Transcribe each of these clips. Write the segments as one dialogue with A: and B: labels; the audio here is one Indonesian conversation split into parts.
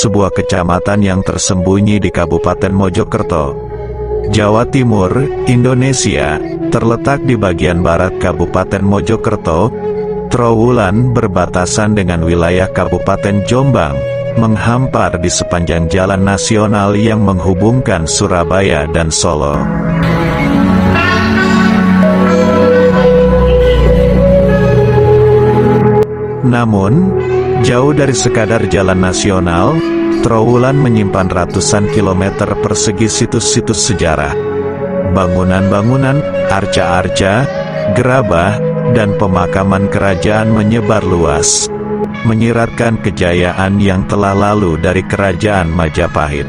A: sebuah kecamatan yang tersembunyi di Kabupaten Mojokerto, Jawa Timur, Indonesia. Terletak di bagian barat Kabupaten Mojokerto, Trowulan berbatasan dengan wilayah Kabupaten Jombang, menghampar di sepanjang jalan nasional yang menghubungkan Surabaya dan Solo. Namun, jauh dari sekadar jalan nasional, Trowulan menyimpan ratusan kilometer persegi situs-situs sejarah, bangunan-bangunan, arca-arca, gerabah, dan pemakaman kerajaan menyebar luas, menyiratkan kejayaan yang telah lalu dari Kerajaan Majapahit.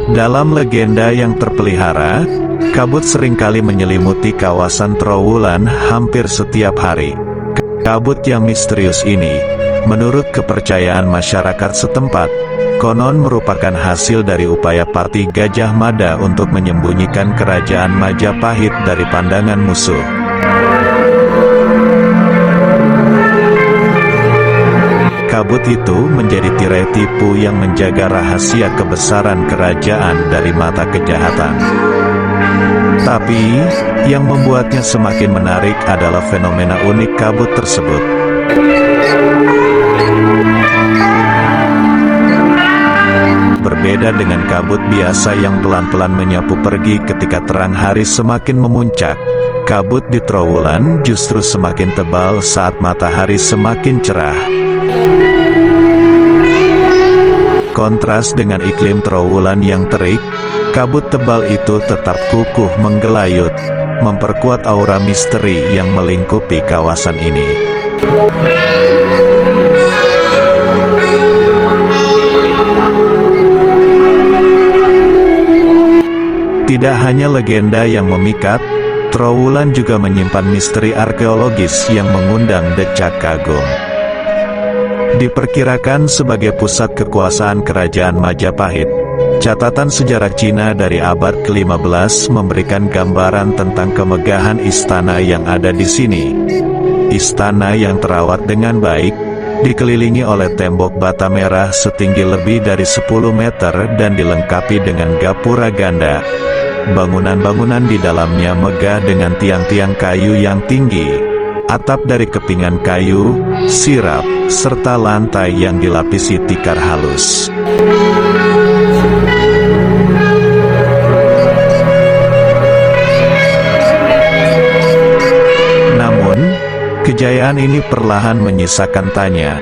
A: Dalam legenda yang terpelihara, kabut seringkali menyelimuti kawasan Trowulan hampir setiap hari. Kabut yang misterius ini, menurut kepercayaan masyarakat setempat, konon merupakan hasil dari upaya Pati Gajah Mada untuk menyembunyikan Kerajaan Majapahit dari pandangan musuh. Kabut itu menjadi tirai tipu yang menjaga rahasia kebesaran kerajaan dari mata kejahatan. Tapi, yang membuatnya semakin menarik adalah fenomena unik kabut tersebut. Berbeda dengan kabut biasa yang pelan-pelan menyapu pergi ketika terang hari semakin memuncak, kabut di Trowulan justru semakin tebal saat matahari semakin cerah. Kontras dengan iklim Trowulan yang terik, kabut tebal itu tetap kukuh menggelayut, memperkuat aura misteri yang melingkupi kawasan ini. Tidak hanya legenda yang memikat, Trowulan juga menyimpan misteri arkeologis yang mengundang decak kagum. Diperkirakan sebagai pusat kekuasaan Kerajaan Majapahit, catatan sejarah Cina dari abad ke-15 memberikan gambaran tentang kemegahan istana yang ada di sini. Istana yang terawat dengan baik, dikelilingi oleh tembok bata merah setinggi lebih dari 10 meter dan dilengkapi dengan gapura ganda. Bangunan-bangunan di dalamnya megah dengan tiang-tiang kayu yang tinggi, atap dari kepingan kayu, sirap, serta lantai yang dilapisi tikar halus. Namun, kejayaan ini perlahan menyisakan tanya.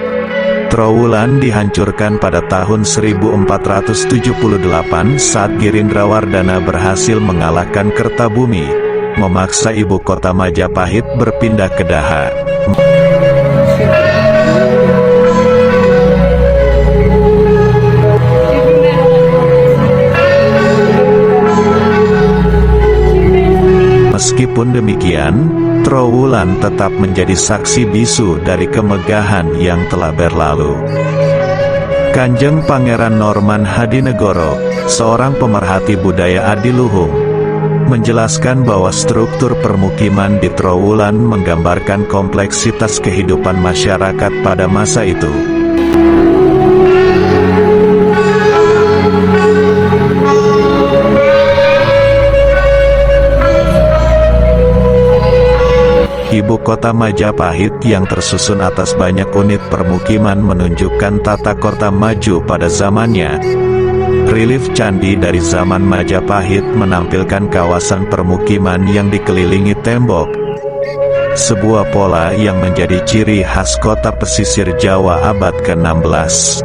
A: Trowulan dihancurkan pada tahun 1478 saat Girindrawardhana berhasil mengalahkan Kertabumi, memaksa ibu kota Majapahit berpindah ke Daha. Meskipun demikian, Trowulan tetap menjadi saksi bisu dari kemegahan yang telah berlalu. Kanjeng Pangeran Norman Hadinegoro, seorang pemerhati budaya adiluhung, menjelaskan bahwa struktur permukiman di Trowulan menggambarkan kompleksitas kehidupan masyarakat pada masa itu. Ibu kota Majapahit yang tersusun atas banyak unit permukiman menunjukkan tata kota maju pada zamannya. Relief candi dari zaman Majapahit menampilkan kawasan permukiman yang dikelilingi tembok. Sebuah pola yang menjadi ciri khas kota pesisir Jawa abad ke-16.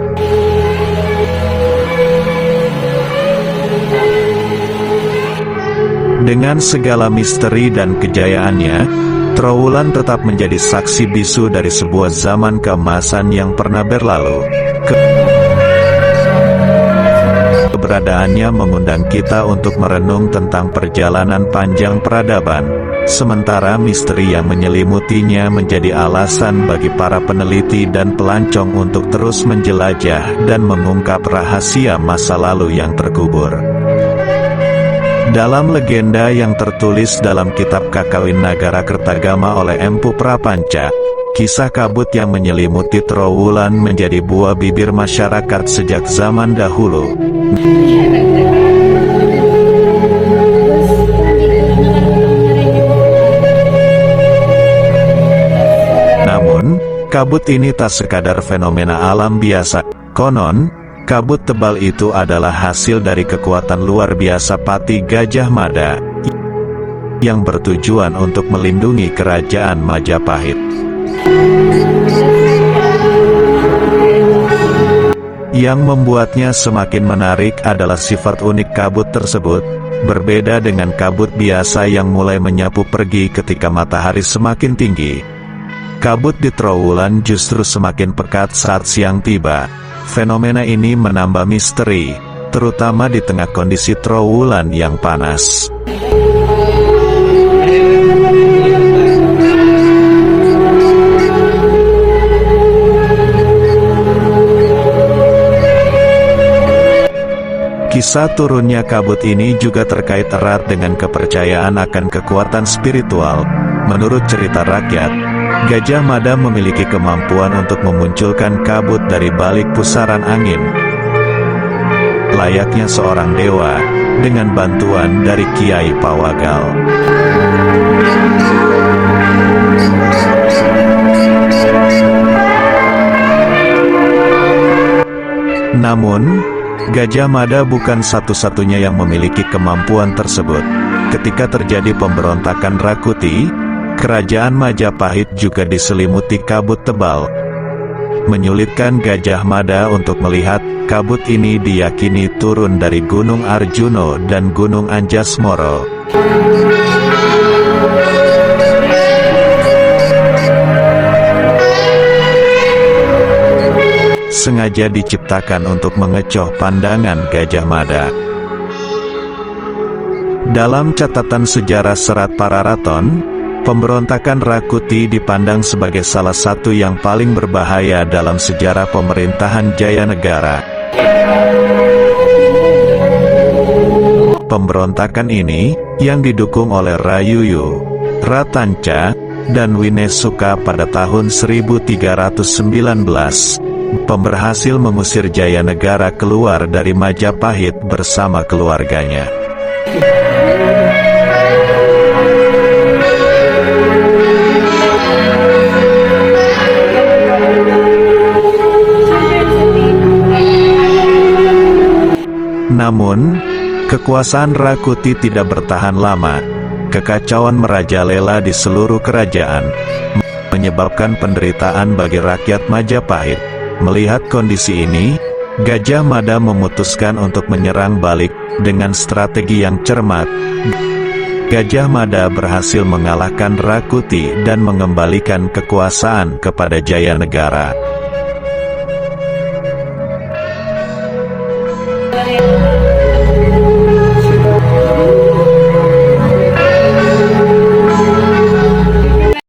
A: Dengan segala misteri dan kejayaannya, Trowulan tetap menjadi saksi bisu dari sebuah zaman keemasan yang pernah berlalu. Keberadaannya mengundang kita untuk merenung tentang perjalanan panjang peradaban, sementara misteri yang menyelimutinya menjadi alasan bagi para peneliti dan pelancong untuk terus menjelajah dan mengungkap rahasia masa lalu yang terkubur. Dalam legenda yang tertulis dalam kitab Kakawin Nagara Kertagama oleh Empu Prapanca, kisah kabut yang menyelimuti Trowulan menjadi buah bibir masyarakat sejak zaman dahulu. Namun, kabut ini tak sekadar fenomena alam biasa. Konon, kabut tebal itu adalah hasil dari kekuatan luar biasa Pati Gajah Mada yang bertujuan untuk melindungi kerajaan Majapahit. Yang membuatnya semakin menarik adalah sifat unik kabut tersebut, berbeda dengan kabut biasa yang mulai menyapu pergi ketika matahari semakin tinggi. Kabut di Trowulan justru semakin pekat saat siang tiba. Fenomena ini menambah misteri, terutama di tengah kondisi Trowulan yang panas. Kisah turunnya kabut ini juga terkait erat dengan kepercayaan akan kekuatan spiritual. Menurut cerita rakyat, Gajah Mada memiliki kemampuan untuk memunculkan kabut dari balik pusaran angin. Layaknya seorang dewa, dengan bantuan dari Kiai Pawagal. Namun, Gajah Mada bukan satu-satunya yang memiliki kemampuan tersebut. Ketika terjadi pemberontakan Rakuti, kerajaan Majapahit juga diselimuti kabut tebal. Menyulitkan Gajah Mada untuk melihat, kabut ini diyakini turun dari Gunung Arjuno dan Gunung Anjasmoro. Sengaja diciptakan untuk mengecoh pandangan Gajah Mada. Dalam catatan sejarah Serat Pararaton, pemberontakan Rakuti dipandang sebagai salah satu yang paling berbahaya dalam sejarah pemerintahan Jayanegara. Pemberontakan ini, yang didukung oleh Rayuyu, Ratanca, dan Winesuka pada tahun 1319, berhasil mengusir Jayanegara keluar dari Majapahit bersama keluarganya. Namun, kekuasaan Rakuti tidak bertahan lama. Kekacauan merajalela di seluruh kerajaan, menyebabkan penderitaan bagi rakyat Majapahit. Melihat kondisi ini, Gajah Mada memutuskan untuk menyerang balik. Dengan strategi yang cermat, Gajah Mada berhasil mengalahkan Rakuti dan mengembalikan kekuasaan kepada Jayanegara.